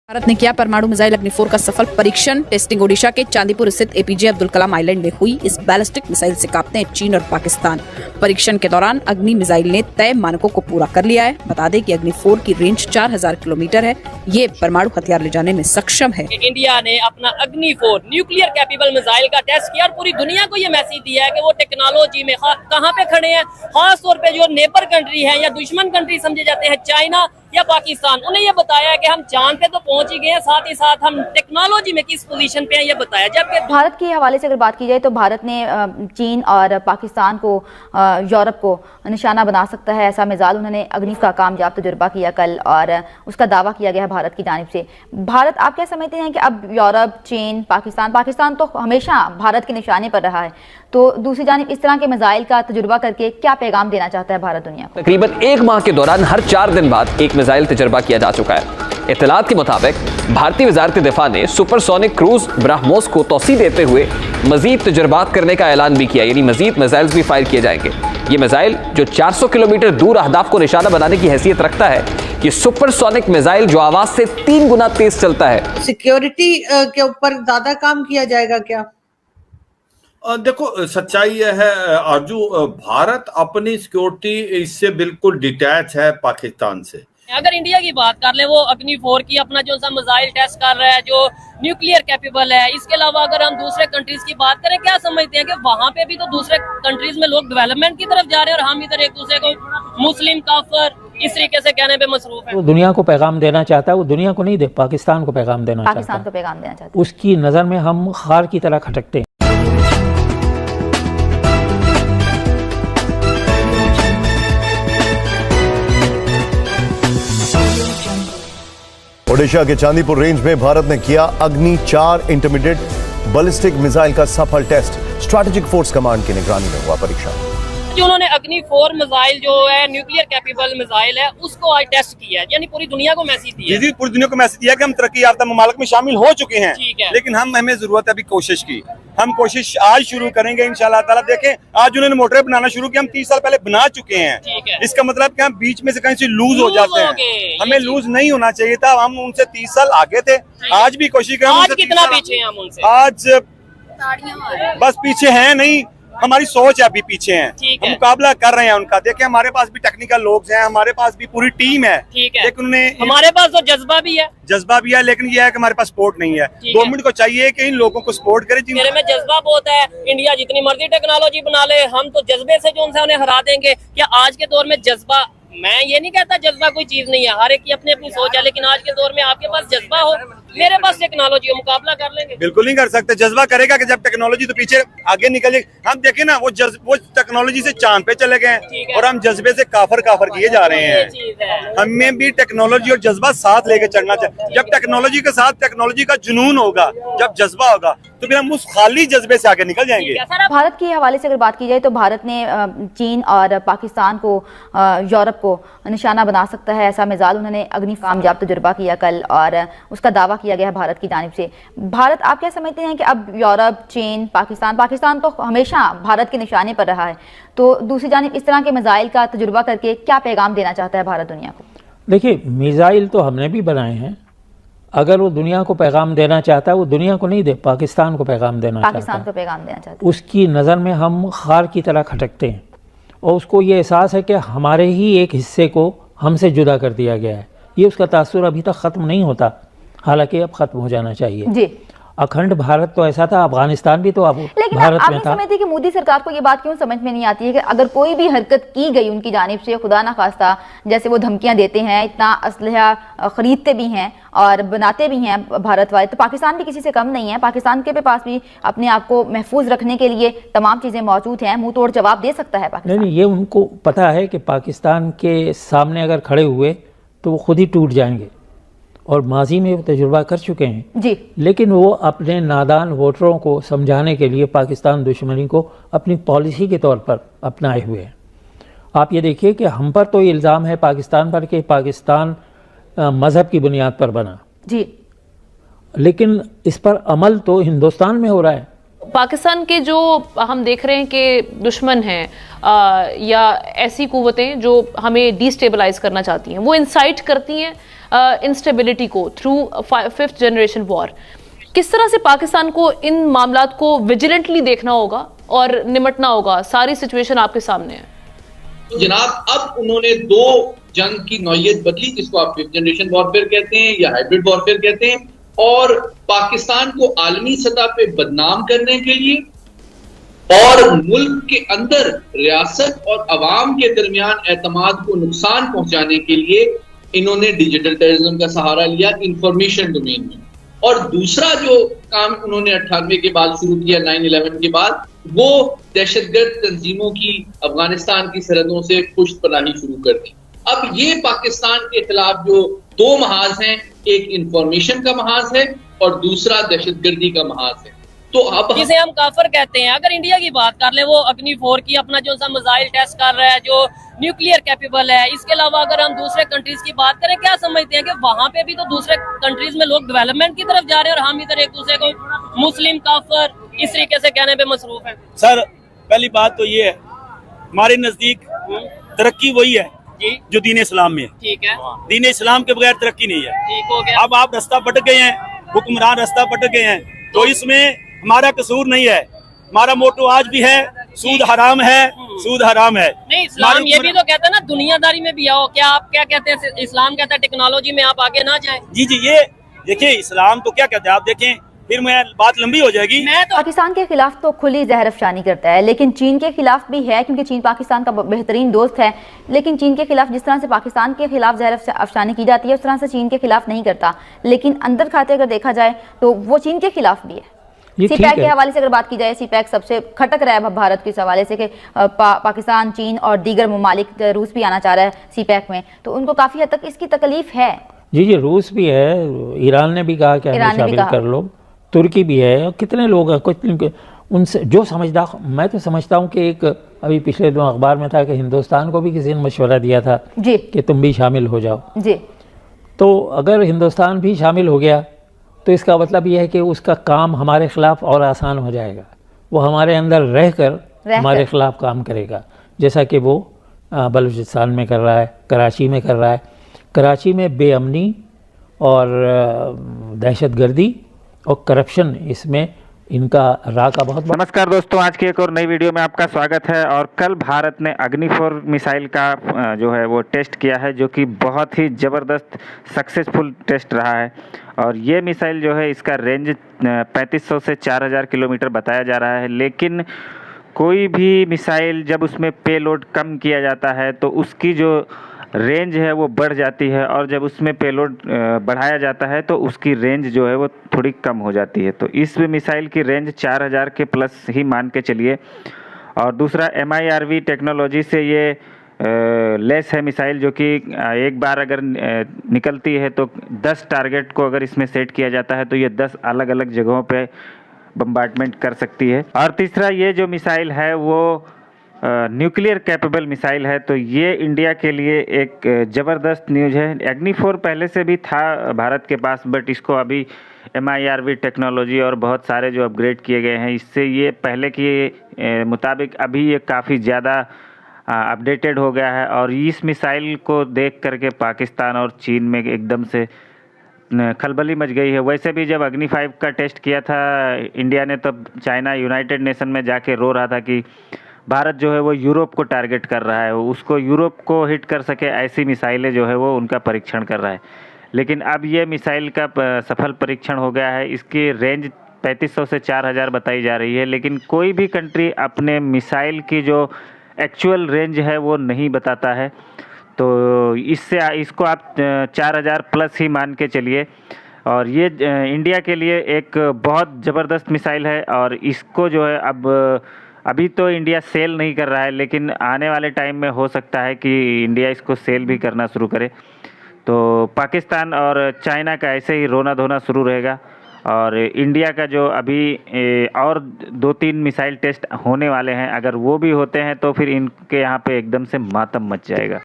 भारत ने किया परमाणु मिसाइल अग्नि-4 का सफल परीक्षण। टेस्टिंग ओडिशा के चांदीपुर स्थित एपीजे अब्दुल कलाम आइलैंड में हुई। इस बैलिस्टिक मिसाइल से कांपते हैं चीन और पाकिस्तान। परीक्षण के दौरान अग्नि मिसाइल ने तय मानकों को पूरा कर लिया है। बता दें कि अग्नि-4 की रेंज 4000 किलोमीटर है। ये परमाणु हथियार ले जाने में सक्षम है। इंडिया ने अपना अग्नि-4 न्यूक्लियर कैपेबल मिसाइल का टेस्ट किया और पूरी दुनिया को ये मैसेज दिया है कि वो टेक्नोलॉजी में कहाँ पे खड़े हैं। खास तौर पे जो नेबर कंट्री है या दुश्मन कंट्री समझे जाते हैं, चाइना या पाकिस्तान, उन्हें ये बताया है कि हम चांद पे तो पहुंच ही गए हैं, साथ ही साथ हम टेक्नोलॉजी में किस पोजीशन पे हैं ये बताया। जबकि भारत के हवाले से अगर बात की जाए तो भारत ने चीन और पाकिस्तान को, यूरोप को निशाना बना सकता है ऐसा मिसाइल उन्होंने अग्नि का कामयाब तजुर्बा किया कल और उसका दावा किया गया है भारत की जानिब से। भारत, आप क्या समझते हैं कि अब यूरोप, चीन, पाकिस्तान तो हमेशा भारत के निशाने पर रहा है, तो दूसरी जानिब इस तरह के मिसाइल का तजुर्बा करके क्या पैगाम देना चाहता है भारत दुनिया को? तकरीबन 1 माह के दौरान हर 4 दिन बाद एक मिसाइल तजर्बा किया जा चुका है। इत्तलात के मुताबिक भारतीय वजारत दिफा ने सुपरसोनिक क्रूज ब्रह्मोस को तौसी देते हुए मजीद तजर्बात करने का ऐलान भी किया, यानी मजीद मिसाइल्स भी फायर किए जाएंगे। ये मिसाइल जो 400 किलोमीटर दूर अहदाफ को निशाना बनाने की हैसियत रखता है, ये सुपरसोनिक मिसाइल जो आवाज से 3 गुना तेज चलता है। सिक्योरिटी के ऊपर ज्यादा काम किया जाएगा क्या? देखो, सच्चाई यह है आरजू, भारत अपनी सिक्योरिटी इससे बिल्कुल डिटैच है पाकिस्तान से। अगर इंडिया की बात कर ले, वो अग्नि-4 की अपना जो सा मिसाइल टेस्ट कर रहा है जो न्यूक्लियर कैपेबल है। इसके अलावा अगर हम दूसरे कंट्रीज की बात करें, क्या समझते हैं कि वहाँ पे भी तो दूसरे कंट्रीज में लोग डेवलपमेंट की तरफ जा रहे हैं और हम इधर एक दूसरे को मुस्लिम, काफिर इस तरीके से कहने पे मसरूफ है। वो दुनिया को पैगाम देना चाहता है, वो दुनिया को नहीं दे, पाकिस्तान को पैगाम देना चाहता है। पाकिस्तान को पैगाम देना चाहता है। उसकी नज़र में हम खार की तरह खटकते हैं। ओडिशा के चांदीपुर रेंज में भारत ने किया अग्नि-4 इंटरमीडिएट बैलिस्टिक मिसाइल का सफल टेस्ट। स्ट्रैटेजिक फोर्स कमांड की निगरानी में हुआ परीक्षण। जो उन्होंने अग्नि-4 मिसाइल जो है न्यूक्लियर कैपेबल मिसाइल है उसको आज टेस्ट किया है, यानी पूरी दुनिया को मैसेज दिया है। पूरी दुनिया को मैसेज दिया कि हम तरक्की याफ्ता ममालिक में शामिल हो चुके हैं, लेकिन हमें जरूरत है अभी कोशिश की। हम कोशिश आज शुरू करेंगे इंशाल्लाह ताला। देखें, आज उन्होंने मोटरें बनाना शुरू किया, हम 30 साल पहले बना चुके हैं। इसका मतलब कि हम बीच में से कहीं से लूज हो जाते हैं, हमें लूज नहीं होना चाहिए था। हम उनसे 30 साल आगे थे, आज भी कोशिश करें। आज कितना पीछे हैं हम उनसे? आज बस पीछे हैं नहीं, हमारी सोच है अभी पीछे हैं। हम मुकाबला कर रहे हैं उनका। देखिए, हमारे पास भी टेक्निकल लोग हैं, हमारे पास भी पूरी टीम है, लेकिन उन्हें हमारे पास तो जज्बा भी है, लेकिन यह है कि हमारे पास सपोर्ट नहीं है। गवर्नमेंट को चाहिए कि इन लोगों को सपोर्ट करे। मेरे में जज्बा बहुत है। इंडिया जितनी मर्जी टेक्नोलॉजी बना ले, हम तो जज्बे से जो उनसे उन्हें हरा देंगे। क्या आज के दौर में जज्बा, मैं ये नहीं कहता जज्बा कोई चीज नहीं है, हर एक की अपनी अपनी सोच है, लेकिन आज के दौर में आपके पास जज्बा हो, मेरे पास टेक्नोलॉजी हो, मुकाबला कर लेंगे। बिल्कुल नहीं कर सकते। जज्बा करेगा कि जब टेक्नोलॉजी तो पीछे आगे निकल जाएगी। हम देखें ना, वो टेक्नोलॉजी से चांद पे चले गए और हम जज्बे से काफर किए जा रहे हैं। हमें भी टेक्नोलॉजी और जज्बा साथ लेके चलना चाहिए। जब टेक्नोलॉजी के साथ टेक्नोलॉजी का जुनून होगा, जब जज्बा होगा, तो फिर हम उस खाली जज्बे से आगे निकल जाएंगे। भारत के हवाले से अगर बात की जाए तो भारत ने चीन और पाकिस्तान को, यूरोप को निशाना बना सकता है ऐसा मिसाइल उन्होंने अग्नि कामयाब तजुर्बा किया कल और उसका दावा किया गया है भारत की जानिब से। भारत, आप क्या समझते हैं कि अब यूरोप, चीन, पाकिस्तान तो हमेशा भारत के निशाने पर रहा है, तो दूसरी जानिब इस तरह के मिसाइल का तजुर्बा करके क्या पैगाम देना चाहता है भारत दुनिया को? देखिए, मिसाइल तो हमने भी बनाए हैं। अगर वो दुनिया को पैगाम देना चाहता है, वो दुनिया को नहीं दे, पाकिस्तान को पैगाम देना चाहता है। पाकिस्तान को पैगाम देना चाहता है। उसकी नज़र में हम खार की तरह खटकते हैं और उसको ये एहसास है कि हमारे ही एक हिस्से को हमसे जुदा कर दिया गया है। ये उसका तासुर अभी तक ख़त्म नहीं होता, हालांकि अब ख़त्म हो जाना चाहिए जी। अखंड भारत तो ऐसा था, अफगानिस्तान भी तो अब भारत में था। समझते कि मोदी सरकार को ये बात क्यों समझ में नहीं आती है कि अगर कोई भी हरकत की गई उनकी जानिब से, खुदा ना खास्ता, जैसे वो धमकियां देते हैं, इतना असलहा खरीदते भी हैं और बनाते भी हैं भारत वाले, तो पाकिस्तान भी किसी से कम नहीं है। पाकिस्तान के पास भी अपने आप को महफूज रखने के लिए तमाम चीज़ें मौजूद हैं, मुंह तोड़ जवाब दे सकता है पाकिस्तान। नहीं, ये उनको पता है कि पाकिस्तान के सामने अगर खड़े हुए तो वो खुद ही टूट जाएंगे और माजी में वो तजुर्बा कर चुके हैं जी। लेकिन वो अपने नादान वोटरों को समझाने के लिए पाकिस्तान दुश्मनी को अपनी पॉलिसी के तौर पर अपनाए हुए हैं। आप ये देखिए कि हम पर तो इल्ज़ाम है पाकिस्तान पर कि पाकिस्तान मज़हब की बुनियाद पर बना जी, लेकिन इस पर अमल तो हिंदुस्तान में हो रहा है। पाकिस्तान के जो हम देख रहे हैं कि दुश्मन हैं या ऐसी कुव्वतें जो हमें डिस्टेबलाइज करना चाहती हैं, वो इंसाइट करती हैं इंस्टेबिलिटी को थ्रू 5th जनरेशन वॉर, किस तरह से पाकिस्तान को इन मामलात को विजिलेंटली देखना होगा और निपटना होगा? सारी सिचुएशन आपके सामने है। तो जनाब, अब उन्होंने दो जंग की नौयत बदली, जिसको आप 5th जनरेशन वॉरफेयर कहते हैं या हाइब्रिड वॉरफेयर कहते हैं, और पाकिस्तान को आलमी सतह पे बदनाम करने के लिए और मुल्क के अंदर रियासत और अवाम के दरमियान एतमाद को नुकसान पहुंचाने के लिए इन्होंने डिजिटल टेररिज्म का सहारा लिया इंफॉर्मेशन डोमेन में। और दूसरा जो काम उन्होंने 98 के बाद शुरू किया, 9/11 के बाद, वो दहशतगर्द तंजीमों की अफगानिस्तान की सरहदों से पुष्ट पनाही शुरू कर दी। अब ये पाकिस्तान के खिलाफ जो दो महाज हैं, एक इंफॉर्मेशन का महाज है और दूसरा दहशतगर्दी का महाज है। तो अब जिसे हम काफर कहते हैं, अगर इंडिया की बात कर ले, वो अग्नि 4 की अपना जो सा मिसाइल टेस्ट कर रहा है, जो न्यूक्लियर कैपेबल है। इसके अलावा अगर हम दूसरे कंट्रीज की बात करें, क्या समझते हैं कि वहाँ पे भी तो दूसरे कंट्रीज में लोग डेवलपमेंट की तरफ जा रहे हैं और हम इधर एक दूसरे को मुस्लिम, काफर इस तरीके से कहने पे मसरूफ है। सर, पहली बात तो ये है, हमारे नजदीक तरक्की वही है जो दीन इस्लाम में है। ठीक है, दीन इस्लाम के बगैर तरक्की नहीं है। ठीक हो गया। अब आप रास्ता भटक गए हैं, हुक्मरान रास्ता भटक गए हैं, तो इसमें हमारा कसूर नहीं है। हमारा मोटो आज भी है, सूद हराम है, सूद हराम है। नहीं, इस्लाम ये भी तो कहता है ना, दुनियादारी में भी आओ। क्या आप क्या कहते हैं? इस्लाम कहता है टेक्नोलॉजी में आप आगे ना जाएं। जी जी, ये देखिए, इस्लाम तो क्या कहता है, आप देखें, फिर मैं बात लंबी हो जाएगी। पाकिस्तान के खिलाफ तो खुली जहर अफशानी करता है, लेकिन चीन के खिलाफ भी है, क्योंकि चीन पाकिस्तान का बेहतरीन दोस्त है। लेकिन चीन के खिलाफ जिस तरह से पाकिस्तान के खिलाफ जहर अफशानी की जाती है, उस तरह से चीन के खिलाफ नहीं करता। लेकिन अंदर खाते अगर देखा जाए तो वो चीन के खिलाफ भी है। सीपैक के हवाले से अगर बात की जाए, सीपैक सबसे खटक रहा है भारत के इस हवाले से कि पाकिस्तान, चीन और दीगर ममालिक, रूस भी आना चाह रहा है सीपैक में, तो उनको काफी हद तक इसकी तकलीफ है। जी जी, रूस भी है, ईरान ने भी कहा कि हमें शामिल कर लो, तुर्की भी है, और कितने लोग हैं, कुछ उनसे जो समझदार। मैं तो समझता हूँ कि एक अभी पिछले दिनों अखबार में था कि हिंदुस्तान को भी किसी ने मशवरा दिया था जी कि तुम भी शामिल हो जाओ जी। तो अगर हिंदुस्तान भी शामिल हो गया तो इसका मतलब यह है कि उसका काम हमारे खिलाफ और आसान हो जाएगा। वो हमारे अंदर रहकर हमारे खिलाफ काम करेगा, जैसा कि वो बलूचिस्तान में कर रहा है, कराची में कर रहा है। कराची में बेअमनी और दहशतगर्दी और करप्शन, इसमें इनका राह का बहुत। नमस्कार दोस्तों, आज की एक और नई वीडियो में आपका स्वागत है। और कल भारत ने अग्नि 4 मिसाइल का जो है वो टेस्ट किया है, जो कि बहुत ही ज़बरदस्त सक्सेसफुल टेस्ट रहा है। और ये मिसाइल जो है, इसका रेंज 3500 से 4000 किलोमीटर बताया जा रहा है। लेकिन कोई भी मिसाइल जब उसमें पेलोड कम किया जाता है तो उसकी जो रेंज है वो बढ़ जाती है, और जब उसमें पेलोड बढ़ाया जाता है तो उसकी रेंज जो है वो थोड़ी कम हो जाती है। तो इस मिसाइल की रेंज 4000 के प्लस ही मान के चलिए। और दूसरा, MIRV टेक्नोलॉजी से ये लेस है मिसाइल, जो कि एक बार अगर निकलती है तो 10 टारगेट को अगर इसमें सेट किया जाता है तो ये 10 अलग अलग जगहों पे बम्बार्डमेंट कर सकती है। और तीसरा, ये जो मिसाइल है वो न्यूक्लियर कैपेबल मिसाइल है, तो ये इंडिया के लिए एक ज़बरदस्त न्यूज़ है। अग्नि 4 पहले से भी था भारत के पास, बट इसको अभी MIRV टेक्नोलॉजी और बहुत सारे जो अपग्रेड किए गए हैं, इससे ये पहले के मुताबिक अभी ये काफ़ी ज़्यादा अपडेटेड हो गया है। और इस मिसाइल को देख करके पाकिस्तान और चीन में एकदम से खलबली मच गई है। वैसे भी जब अग्नि 5 का टेस्ट किया था इंडिया ने, तब चाइना यूनाइटेड नेशन में जाके रो रहा था कि भारत जो है वो यूरोप को टारगेट कर रहा है, उसको यूरोप को हिट कर सके ऐसी मिसाइलें जो है वो उनका परीक्षण कर रहा है। लेकिन अब ये मिसाइल का सफल परीक्षण हो गया है। इसकी रेंज 3500 से 4000 बताई जा रही है, लेकिन कोई भी कंट्री अपने मिसाइल की जो एक्चुअल रेंज है वो नहीं बताता है। तो इससे इसको आप 4000 प्लस ही मान के चलिए। और ये इंडिया के लिए एक बहुत ज़बरदस्त मिसाइल है, और इसको जो है अभी तो इंडिया सेल नहीं कर रहा है, लेकिन आने वाले टाइम में हो सकता है कि इंडिया इसको सेल भी करना शुरू करे। तो पाकिस्तान और चाइना का ऐसे ही रोना धोना शुरू रहेगा। और इंडिया का जो अभी और 2-3 मिसाइल टेस्ट होने वाले हैं, अगर वो भी होते हैं तो फिर इनके यहाँ पे एकदम से मातम मच जाएगा।